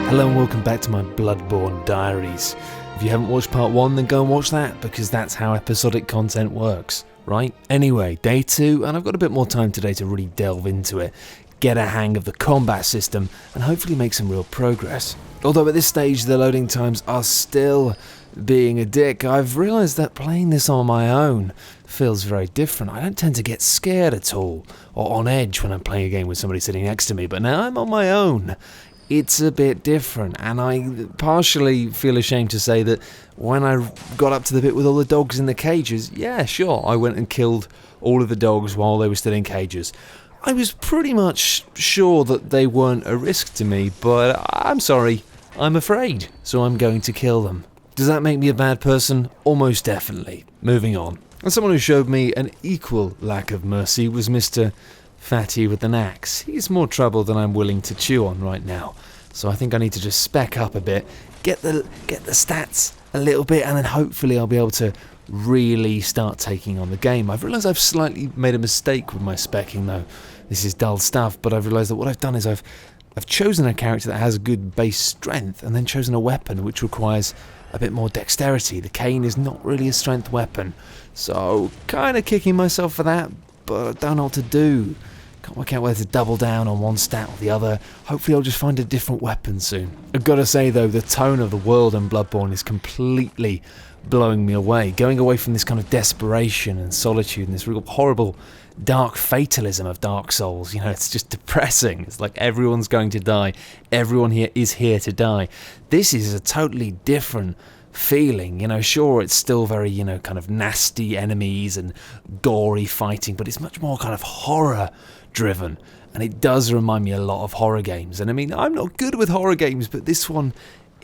Hello and welcome back to my Bloodborne Diaries. If you haven't watched part 1, then go and watch that, because that's how episodic content works, right? Anyway, day 2, and I've got a bit more time today to really delve into it, get a hang of the combat system, and hopefully make some real progress. Although at this stage the loading times are still being a dick, I've realised that playing this on my own feels very different. I don't tend to get scared at all, or on edge when I'm playing a game with somebody sitting next to me, but now I'm on my own. It's a bit different, and I partially feel ashamed to say that when I got up to the bit with all the dogs in the cages, yeah, sure, I went and killed all of the dogs while they were still in cages. I was pretty much sure that they weren't a risk to me, but I'm sorry, I'm afraid, so I'm going to kill them. Does that make me a bad person? Almost definitely. Moving on. And someone who showed me an equal lack of mercy was Mr. Fatty with an axe. He's more trouble than I'm willing to chew on right now, so I think I need to just spec up a bit, get the stats a little bit, and then hopefully I'll be able to really start taking on the game. I've realised I've slightly made a mistake with my specking though. This is dull stuff, but I've realised that what I've done is I've chosen a character that has good base strength, and then chosen a weapon which requires a bit more dexterity. The cane is not really a strength weapon, so kind of kicking myself for that, but I don't know what to do. Can't work out whether to double down on one stat or the other. Hopefully I'll just find a different weapon soon. I've got to say though, the tone of the world in Bloodborne is completely blowing me away. Going away from this kind of desperation and solitude and this real horrible dark fatalism of Dark Souls. You know, it's just depressing. It's like everyone's going to die. Everyone here is here to die. This is a totally different feeling, you know. Sure, it's still very, you know, kind of nasty enemies and gory fighting, but it's much more kind of horror driven, and it does remind me a lot of horror games. And I mean, I'm not good with horror games, but this one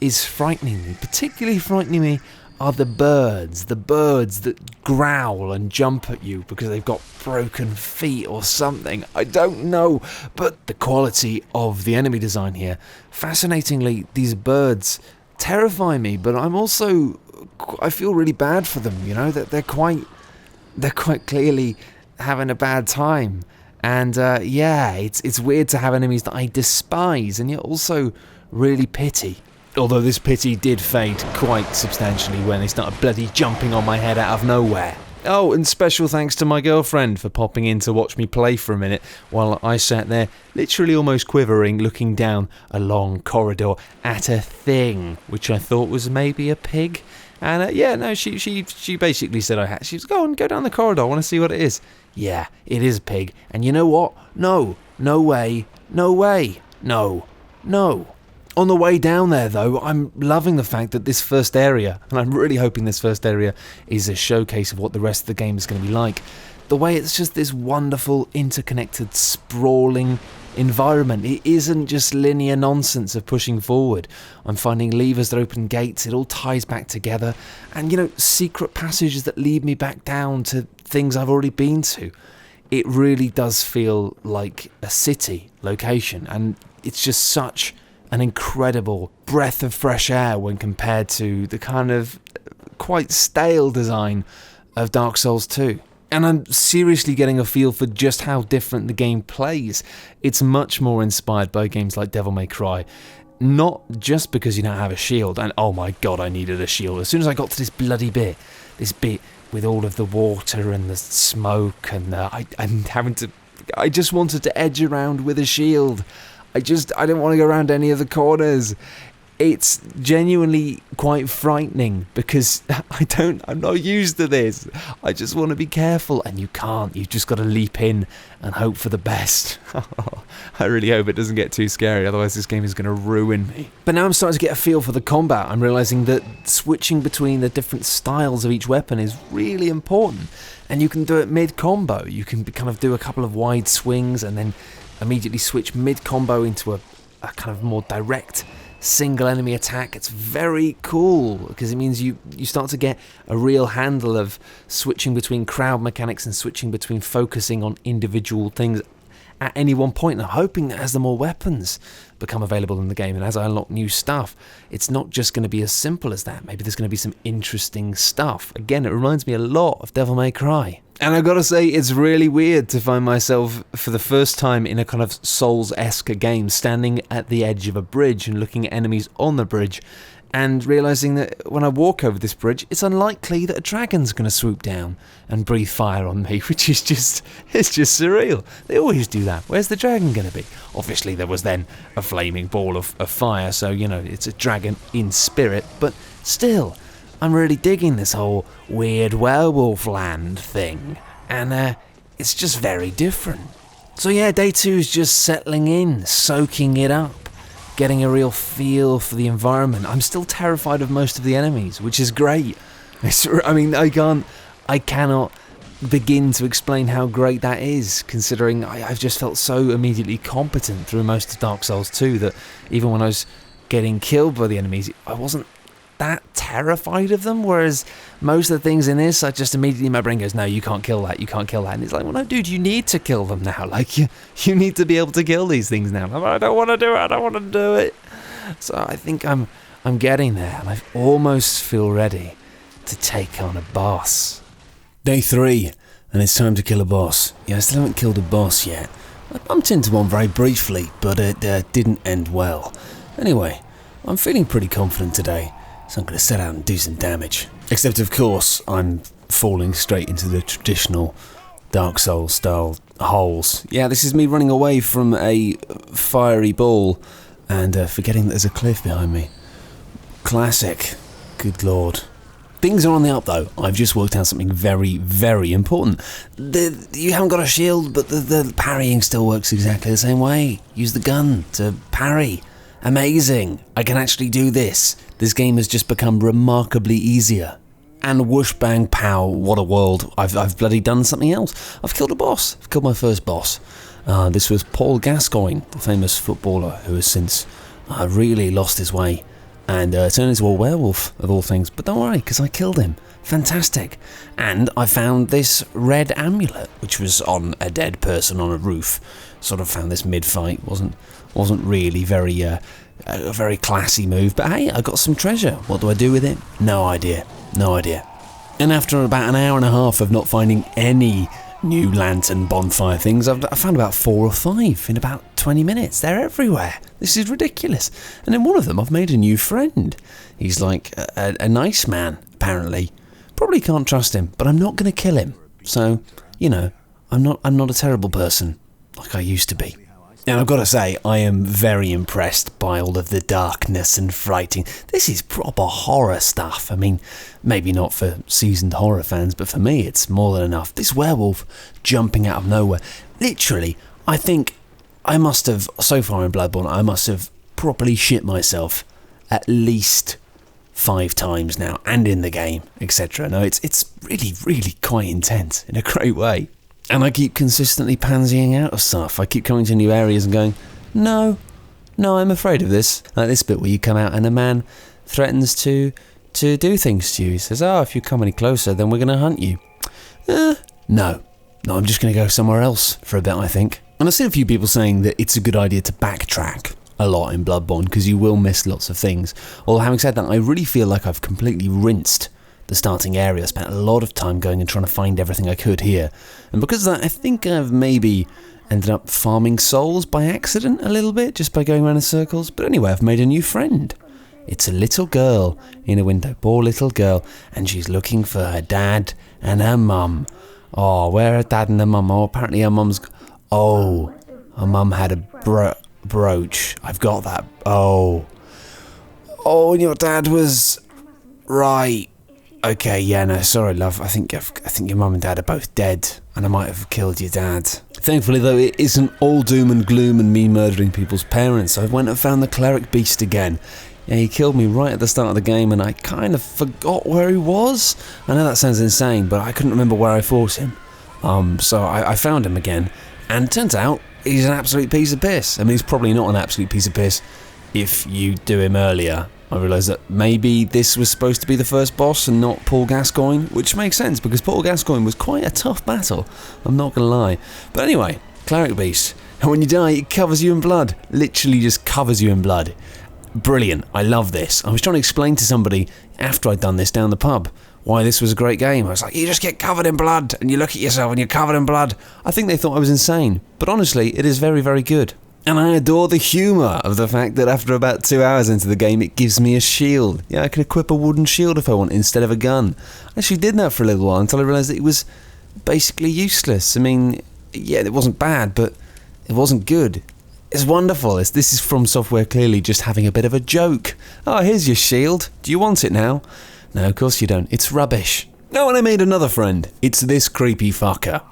is frightening me. Particularly frightening me are the birds that growl and jump at you because they've got broken feet or something. I don't know, but the quality of the enemy design here, fascinatingly, these birds terrify me, but I feel really bad for them, you know, that they're quite clearly having a bad time. And yeah, it's weird to have enemies that I despise and yet also really pity. Although this pity did fade quite substantially when they started bloody jumping on my head out of nowhere. Oh, and special thanks to my girlfriend for popping in to watch me play for a minute while I sat there, literally almost quivering, looking down a long corridor at a thing, which I thought was maybe a pig. And yeah, no, she basically said she was, go down the corridor, I want to see what it is. Yeah, it is a pig. And you know what? No way. On the way down there, though, I'm loving the fact that this first area, and I'm really hoping this first area is a showcase of what the rest of the game is going to be like. The way it's just this wonderful, interconnected, sprawling environment. It isn't just linear nonsense of pushing forward. I'm finding levers that open gates, it all ties back together, and, you know, secret passages that lead me back down to things I've already been to. It really does feel like a city location, and it's just such an incredible breath of fresh air when compared to the kind of quite stale design of Dark Souls 2. And I'm seriously getting a feel for just how different the game plays. It's much more inspired by games like Devil May Cry. Not just because you don't have a shield, and oh my god, I needed a shield. As soon as I got to this bloody bit, with all of the water and the smoke, and I just wanted to edge around with a shield. I didn't want to go around any of the corners. It's genuinely quite frightening because I'm not used to this. I just want to be careful, and you can't. You've just got to leap in and hope for the best. I really hope it doesn't get too scary, otherwise this game is going to ruin me. But now I'm starting to get a feel for the combat. I'm realising that switching between the different styles of each weapon is really important, and you can do it mid-combo. You can kind of do a couple of wide swings and then immediately switch mid-combo into a kind of more direct single enemy attack. It's very cool because it means you start to get a real handle of switching between crowd mechanics and switching between focusing on individual things at any one point. And I'm hoping that as the more weapons become available in the game and as I unlock new stuff, it's not just going to be as simple as that. Maybe there's going to be some interesting stuff. Again, it reminds me a lot of Devil May Cry. And I gotta say, it's really weird to find myself for the first time in a kind of Souls-esque game, standing at the edge of a bridge and looking at enemies on the bridge, and realising that when I walk over this bridge, it's unlikely that a dragon's going to swoop down and breathe fire on me, which is it's just surreal. They always do that. Where's the dragon going to be? Obviously, there was then a flaming ball of fire, so, it's a dragon in spirit, but still, I'm really digging this whole weird werewolf land thing, and it's just very different. So yeah, day 2 is just settling in, soaking it up, getting a real feel for the environment. I'm still terrified of most of the enemies, which is great. I cannot begin to explain how great that is, considering I've just felt so immediately competent through most of Dark Souls 2 that even when I was getting killed by the enemies, I wasn't that terrified of them, whereas most of the things in this, I just immediately, my brain goes, no, you can't kill that, and it's like, well, no, dude, you need to kill them now, like, you need to be able to kill these things now. I don't want to do it, so I think I'm getting there, and I almost feel ready to take on a boss. Day 3, and it's time to kill a boss. Yeah, I still haven't killed a boss yet. I bumped into one very briefly, but it didn't end well. Anyway, I'm feeling pretty confident today, so I'm going to set out and do some damage. Except, of course, I'm falling straight into the traditional Dark Souls style holes. Yeah, this is me running away from a fiery ball and forgetting that there's a cliff behind me. Classic. Good lord. Things are on the up though. I've just worked out something very, very important. You haven't got a shield, but the parrying still works exactly the same way. Use the gun to parry. Amazing. I can actually do this. This game has just become remarkably easier. And whoosh bang pow, what a world. I've bloody done something else. I've killed a boss. I've killed my first boss. This was Paul Gascoigne, the famous footballer who has since really lost his way and turned into a werewolf of all things. But don't worry, because I killed him. Fantastic. And I found this red amulet, which was on a dead person on a roof. Sort of found this mid-fight. Wasn't really very a very classy move, but hey, I got some treasure. What do I do with it? No idea. And after about an hour and a half of not finding any new lantern bonfire things, I found about 4 or 5 in about 20 minutes. They're everywhere. This is ridiculous. And in one of them, I've made a new friend. He's like a nice man, apparently. Probably can't trust him, but I'm not going to kill him. So, I'm not a terrible person like I used to be. And I've got to say, I am very impressed by all of the darkness and frighting. This is proper horror stuff. I mean, maybe not for seasoned horror fans, but for me, it's more than enough. This werewolf jumping out of nowhere. Literally, I think I must have, so far in Bloodborne, I must have properly shit myself at least 5 times now, and in the game, etc. No, it's really, really quite intense in a great way. And I keep consistently pansying out of stuff. I keep coming to new areas and going, no, I'm afraid of this. Like this bit where you come out and a man threatens to do things to you. He says, if you come any closer, then we're going to hunt you. No, I'm just going to go somewhere else for a bit, I think. And I've seen a few people saying that it's a good idea to backtrack a lot in Bloodborne because you will miss lots of things. Although having said that, I really feel like I've completely rinsed the starting area. I spent a lot of time going and trying to find everything I could here. And because of that, I think I've maybe ended up farming souls by accident a little bit, just by going around in circles. But anyway, I've made a new friend. It's a little girl in a window, poor little girl, and she's looking for her dad and her mum. Oh, where are her dad and her mum? Oh, apparently her mum's... Oh, her mum had a brooch. I've got that. Oh, and your dad was... Right. Okay, yeah, no, sorry, love. I think your mum and dad are both dead, and I might have killed your dad. Thankfully, though, it isn't all doom and gloom and me murdering people's parents. I went and found the cleric beast again. Yeah, he killed me right at the start of the game, and I kind of forgot where he was. I know that sounds insane, but I couldn't remember where I fought him. So I found him again, and it turns out he's an absolute piece of piss. I mean, he's probably not an absolute piece of piss if you do him earlier. I realised that maybe this was supposed to be the first boss and not Paul Gascoigne, which makes sense because Paul Gascoigne was quite a tough battle, I'm not going to lie. But anyway, Cleric Beast, and when you die it covers you in blood, literally just covers you in blood. Brilliant, I love this. I was trying to explain to somebody after I'd done this down the pub, why this was a great game. I was like, you just get covered in blood, and you look at yourself and you're covered in blood. I think they thought I was insane, but honestly, it is very, very good. And I adore the humour of the fact that after about 2 hours into the game, it gives me a shield. Yeah, I can equip a wooden shield if I want instead of a gun. I actually did that for a little while until I realised that it was basically useless. I mean, yeah, it wasn't bad, but it wasn't good. It's wonderful. This is From Software clearly just having a bit of a joke. Oh, here's your shield. Do you want it now? No, of course you don't. It's rubbish. No, and I made another friend. It's this creepy fucker.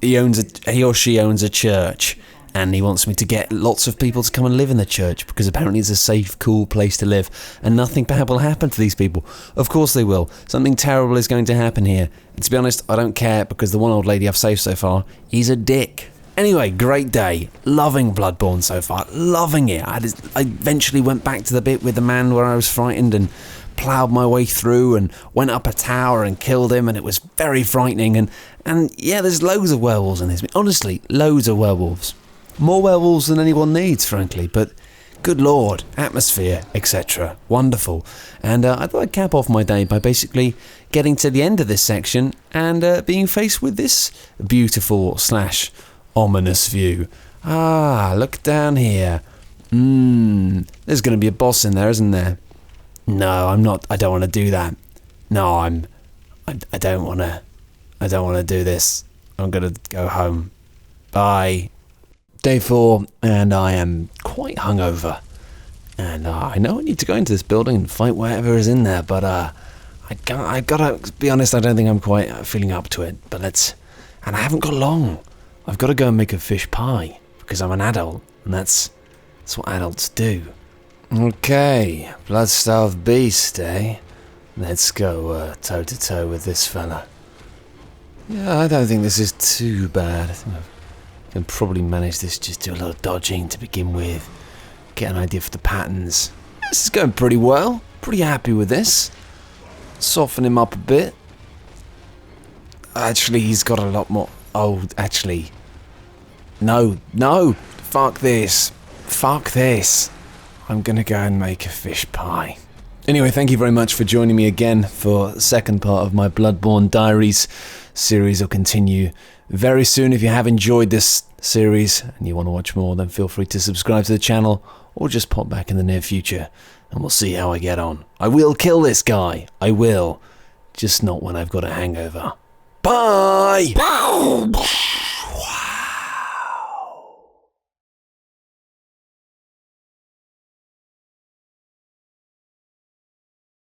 He or she owns a church. And he wants me to get lots of people to come and live in the church because apparently it's a safe, cool place to live and nothing bad will happen to these people. Of course they will. Something terrible is going to happen here. And to be honest, I don't care because the one old lady I've saved so far, he's a dick. Anyway, great day. Loving Bloodborne so far. Loving it. I eventually went back to the bit with the man where I was frightened and ploughed my way through and went up a tower and killed him, and it was very frightening. And yeah, there's loads of werewolves in this. Honestly, loads of werewolves. More werewolves than anyone needs, frankly, but good lord, atmosphere, etc. Wonderful. And I thought I'd cap off my day by basically getting to the end of this section and being faced with this beautiful / ominous view. Ah, look down here. There's going to be a boss in there, isn't there? No, I'm not. I don't want to do that. No, I don't want to. I don't want to do this. I'm going to go home. Bye. Day 4, and I am quite hungover. And I know I need to go into this building and fight whatever is in there, but I've got to be honest, I don't think I'm quite feeling up to it. But and I haven't got long. I've got to go and make a fish pie, because I'm an adult, and that's what adults do. Okay, blood-starved beast, eh? Let's go toe-to-toe with this fella. Yeah, I don't think this is too bad. I think I can probably manage this, just do a lot of dodging to begin with. Get an idea for the patterns. This is going pretty well. Pretty happy with this. Soften him up a bit. Actually, he's got a lot more... Oh, actually... No. Fuck this. Fuck this. I'm gonna go and make a fish pie. Anyway, thank you very much for joining me again for the second part of my Bloodborne Diaries series. Will continue very soon. If you have enjoyed this series and you want to watch more, then feel free to subscribe to the channel or just pop back in the near future and we'll see how I get on. I will kill this guy. I will. Just not when I've got a hangover. Bye!